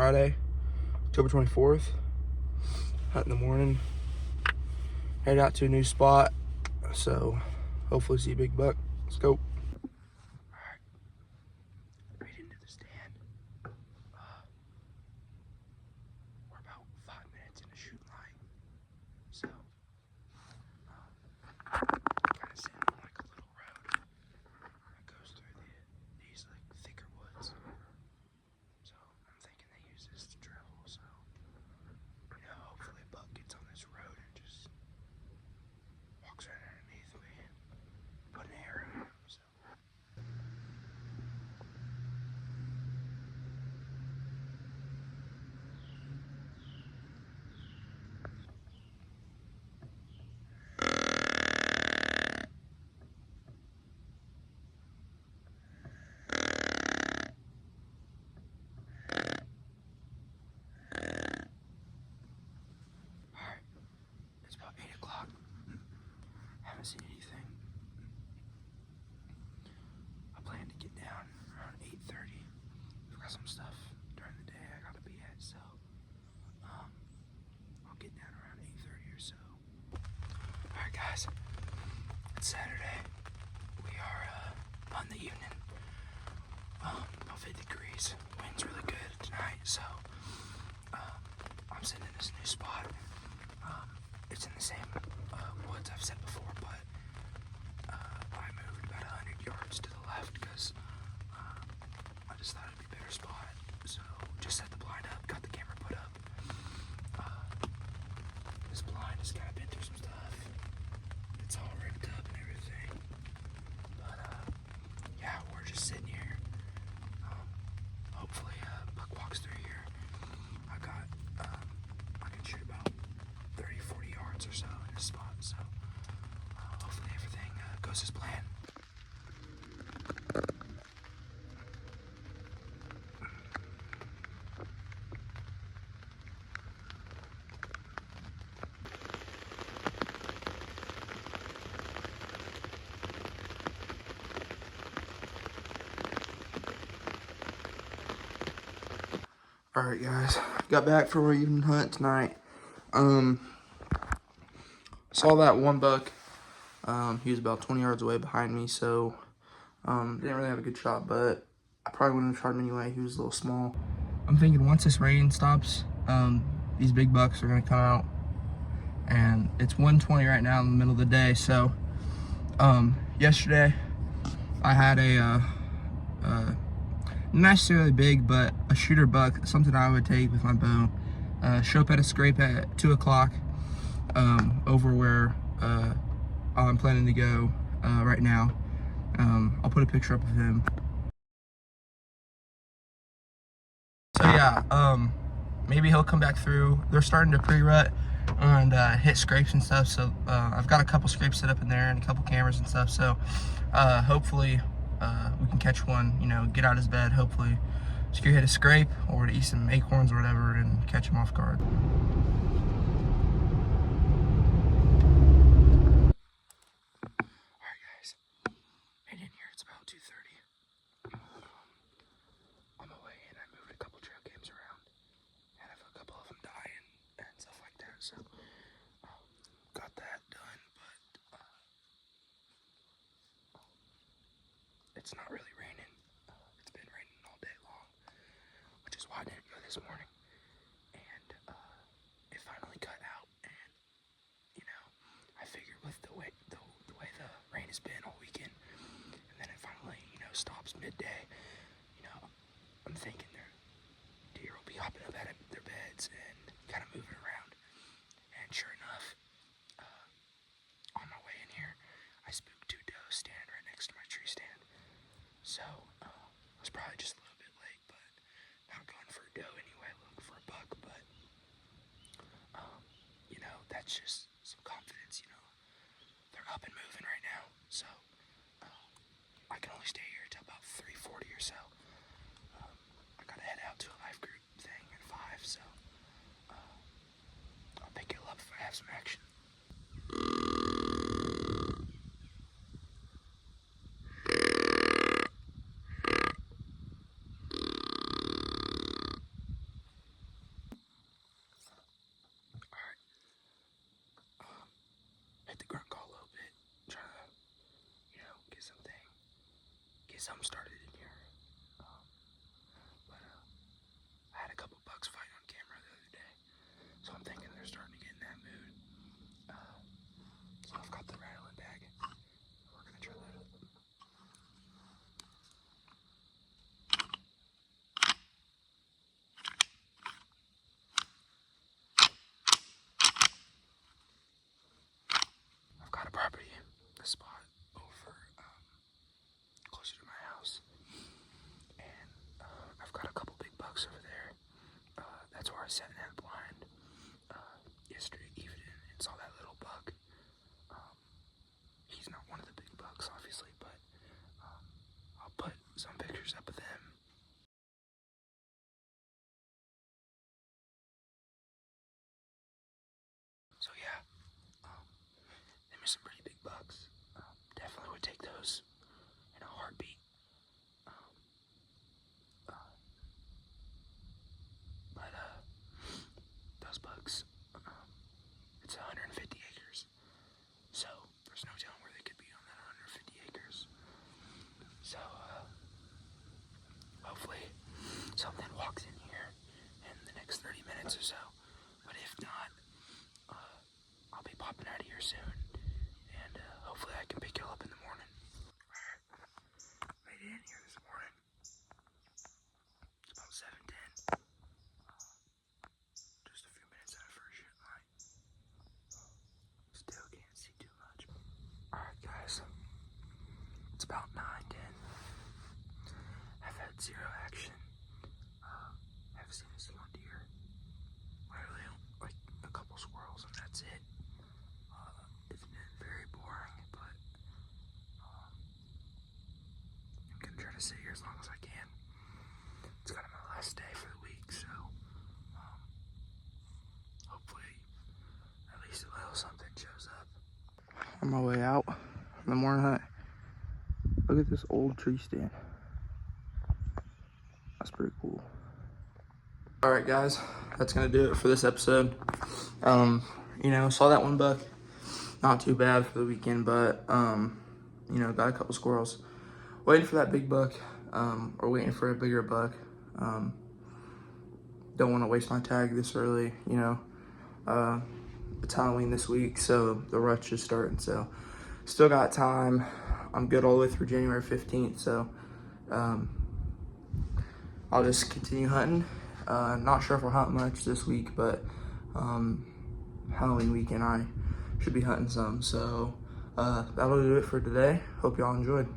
Friday, October 24th. Out in the morning. Head out to a new spot. So hopefully see a big buck. Let's go. Alright. Right into the stand. We're about 5 minutes into shooting line. So kind of sitting on like a little road that goes through these like thicker woods. So I'm thinking they use this to travel. So hopefully a buck gets on this road and just walks right underneath me and put an arrow in him. So. Alright, it's about 8 o'clock. Haven't seen anything. I plan to get down around 8:30. I've got some stuff during the day I gotta be at, so I'll get down around 8:30 or so. Alright guys, it's Saturday. We are on the evening. About 50 degrees. Wind's really good tonight, so I'm sitting in this new spot. It's in the same woods I've said before, but I moved about 100 yards to the left because I just thought it'd be a better spot. So just set the blind up, got the camera put up. This blind has kind of been through some stuff. It's all ripped up and everything. But yeah, we're just sitting here. Hopefully buck walks through here. I can shoot about 30-40 yards or so in this spot. So hopefully everything goes as planned. Alright guys, got back from our evening hunt tonight. Saw that one buck. He was about 20 yards away behind me, so didn't really have a good shot, but I probably wouldn't have shot him anyway. He was a little small. I'm thinking once this rain stops, these big bucks are gonna come out, and it's 1:20 right now in the middle of the day. So yesterday I had a not necessarily big, but a shooter buck, something I would take with my bow. Show up at a scrape at 2 o'clock over where I'm planning to go right now. I'll put a picture up of him. So yeah, maybe he'll come back through. They're starting to pre-rut and hit scrapes and stuff, so I've got a couple scrapes set up in there and a couple cameras and stuff, so hopefully we can catch one, get out of his bed, hopefully secure hit a scrape or to eat some acorns or whatever and catch him off guard. Alright guys, made in here, it's about 2:30. On my way in, I moved a couple trail cams around and I have a couple of them dying and stuff like that, so got that done, but it's not really raining. It's been raining all day long, which is why I didn't go this morning. And it finally cut out, and I figured with the way the rain has been all weekend, and then it finally stops midday. I'm thinking their deer will be hopping up out of their beds and kind of moving around. And sure enough, on my way in here, I spooked 2 does standing right next to my tree stand. So I was probably just a little bit late, but not going for a doe anyway, looking for a buck. But that's just some confidence. They're up and moving right now, so I can only stay here till about 3:40 or so. I gotta head out to a life group thing at 5, so I'll pick it up if I have some action. was sitting at the blind yesterday evening and saw that little buck. He's not one of the big bucks, obviously, but I'll put some pictures up of them. So yeah, them are some pretty big bucks. Definitely would take those in a heartbeat. But those bucks, it's 150 acres. So there's no telling where they could be on that 150 acres. So hopefully something walks in here in the next 30 minutes or so. But if not, I'll be popping out of here soon. And hopefully I can pick y'all up in the morning. Made it in here this morning. It's about 7:10. Just a few minutes out of first shift light. Still can't see too much. Alright guys, it's about 9:10. I've had zero action. Haven't seen a single deer. Literally like a couple squirrels and that's it. It's been very boring, but I'm gonna try to sit here as long as I can. It's kind of my last day for the week, so hopefully at least a little something shows up. On my way out on the morning hunt, look at this old tree stand. That's pretty cool. All right, guys, that's gonna do it for this episode. Saw that one buck. Not too bad for the weekend, but got a couple squirrels. Waiting for that big buck, or waiting for a bigger buck. Don't want to waste my tag this early. It's Halloween this week, so the rush is starting. So still got time. I'm good all the way through January 15th. So I'll just continue hunting. Not sure if I'll hunt much this week, but Halloween weekend I should be hunting some. So that'll do it for today. Hope y'all enjoyed.